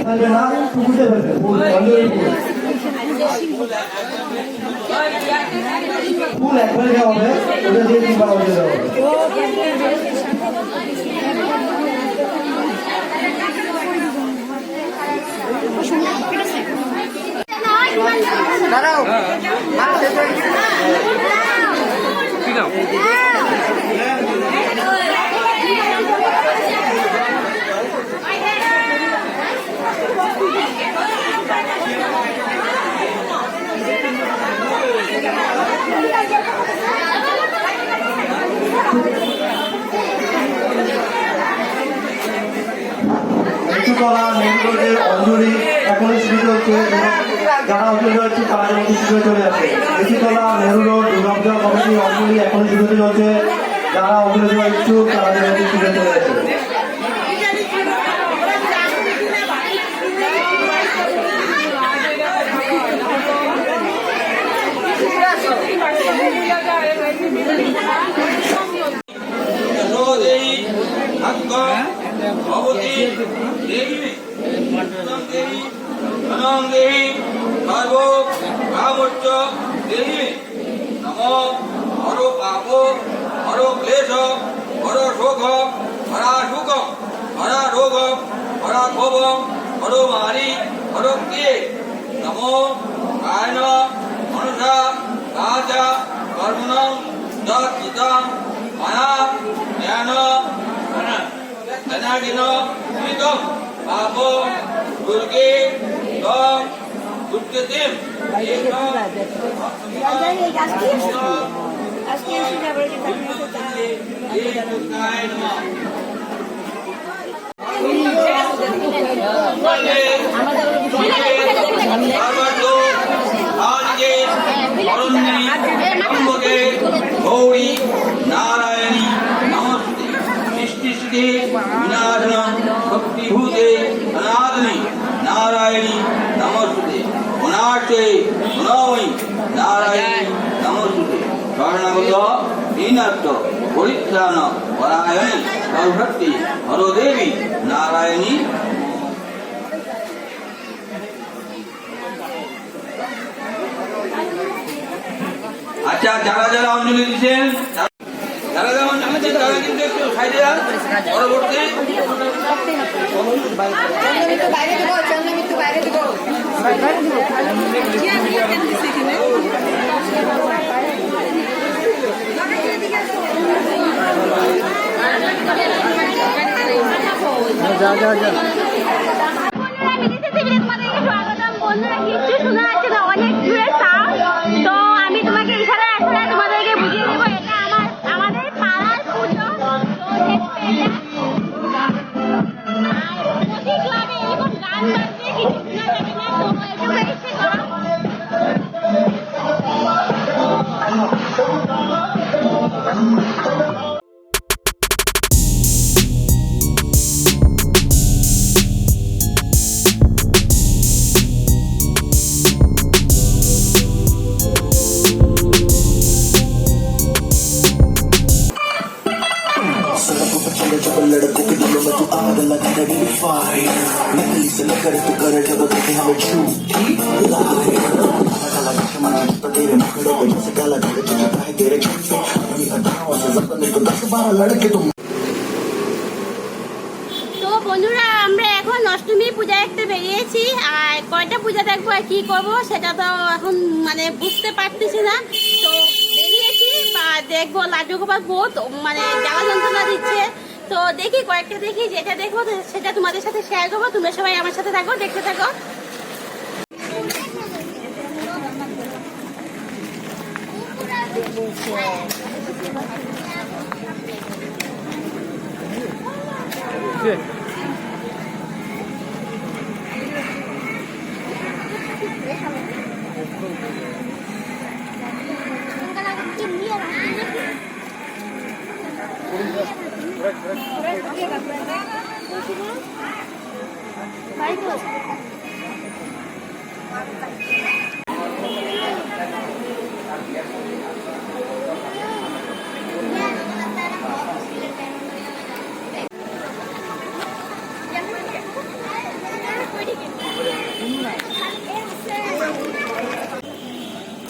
থাকবে না পুকুরে ফেলবে ফুল একবারে দেওয়া হবে, ওটা দিয়ে তিনবার দেওয়া হবে। দাঁড়াও অঞ্জলি এখন শুরু হচ্ছে, যারা অঞ্জলি হচ্ছে তারা যেমন শুরু চলে আসে। বেশিতলা নেহরু রোড দুর্গাপূজা কমিটি অঞ্জলি এখন শুরু চলছে, যারা অঞ্জলি দেওয়া ইচ্ছুক তারা যেমন শুরু চলে আসে। হরো পাপ হরো ক্লেশ হরো শোক হরা সুখ হরা রোগ হরা ক্ষোভ হরো মারি হরো ক্রিয়ে নমো কায়ন মনসা বাচা কর্মণং চিত্তং মায়া জ্ঞান ধনাদিন কৃতং পাপ দুর্গে তং দুর্গতিম গৌরী নারায়ণী নমস্তে সৃষ্টি বিনাশন ভক্তিভূতে অনাদনি নারায়ণী নমস্তে অনাশে গুণময়ী নারায়ণী নমস্তে শরণাগত দীনার্থ পরিত্রাণ পরায়ণী সর্বশক্তি হরদেবী নারায়ণী। আচ্ছা, যারা যারা অঞ্জলি দিচ্ছেন, যারা যারা অঞ্জলি দিচ্ছেন তারা কিন্তু একটু সাইডে পরবর্তী যা যা যা অনেক দূরে তো আমি তোমাকে ইশারায় আসলে তোমাদেরকে বুঝিয়ে দেবো এটা আমাদের পাড়ার পুজো। প্রতি ক্লাবে এরকম গান বাজছে কিছু শোনা যাবে না, তো এটুকু এসে लड़कों के दिलों में तू आग लगा रही फायर नकली से न करे तू करे जब देखे हमें झूठी काला चश्मा तो तेरे मुखड़े पे जैसे काला धड़ चुका है तेरे झुंडे अपनी अदाओं से जब मेरे को 10-12 लड़के तुम। তো বন্ধুরা আমরা এখন অষ্টমী পূজা দেখতে বেরিয়েছি, আর কয়টা পূজা দেখবো আর কি করবো সেটা তো এখন মানে বুঝতে পারতেছি না। তো বেরিয়েছি বা দেখবো লাড্ডু গোপাল বহুত মানে জ্বালা যন্ত্রণা দিচ্ছে, তো দেখি কয়েকটা দেখি, যেটা দেখবো সেটা তোমাদের সাথে শেয়ার করবো। তোমরা সবাই আমার সাথে থাকো, দেখতে থাকো।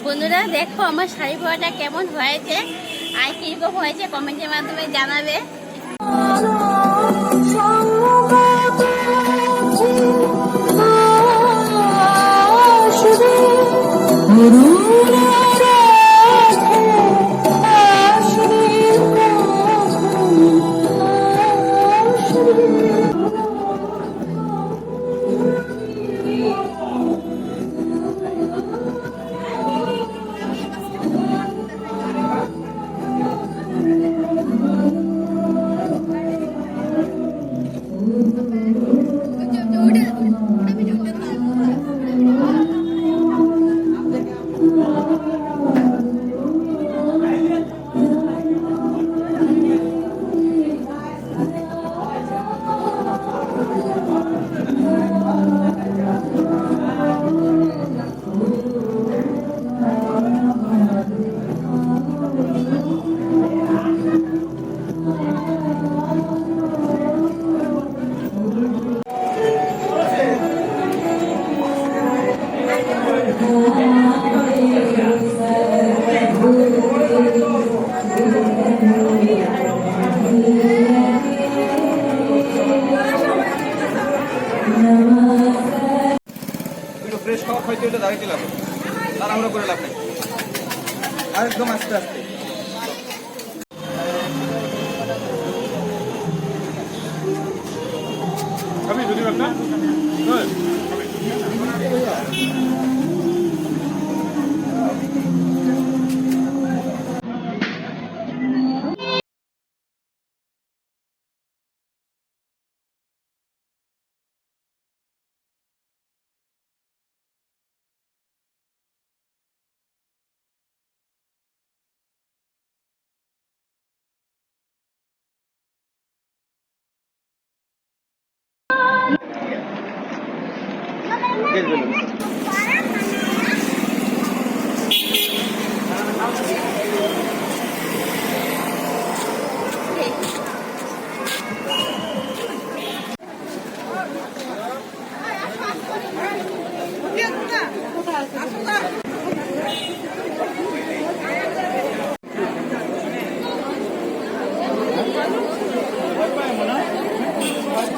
বন্ধুরা দেখো আমার শাড়ি পরাটা কেমন হয়েছে আর কিরকম হয়েছে কমেন্টের মাধ্যমে জানাবে। ফ্রেশ খাওয়া খাইতে হলে দাঁড়িয়ে লাভ তাড়াহুড়ো করে লাভ নেই, আর একদম আস্তে আস্তে। খাবি যদি একটা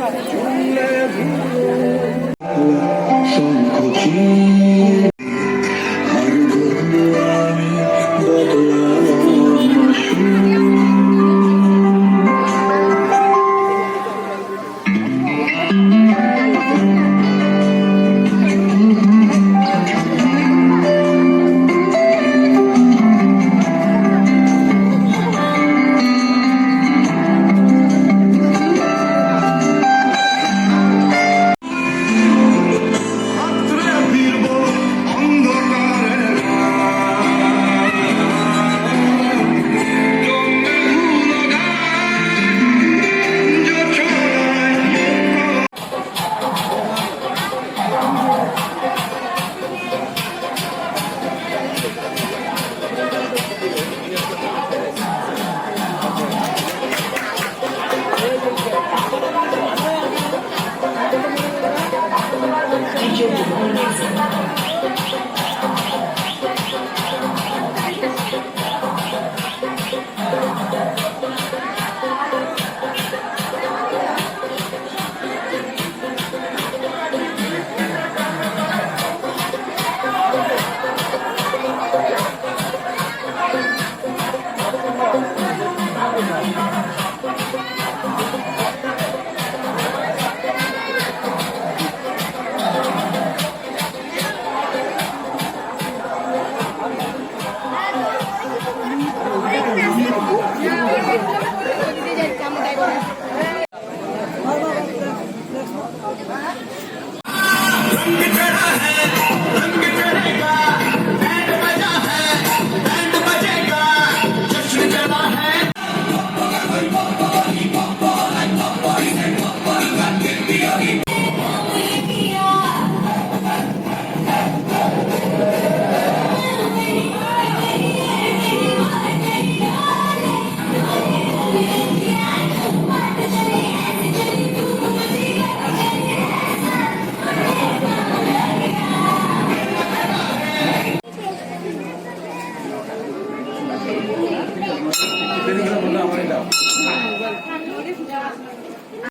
रंग चढ़ा है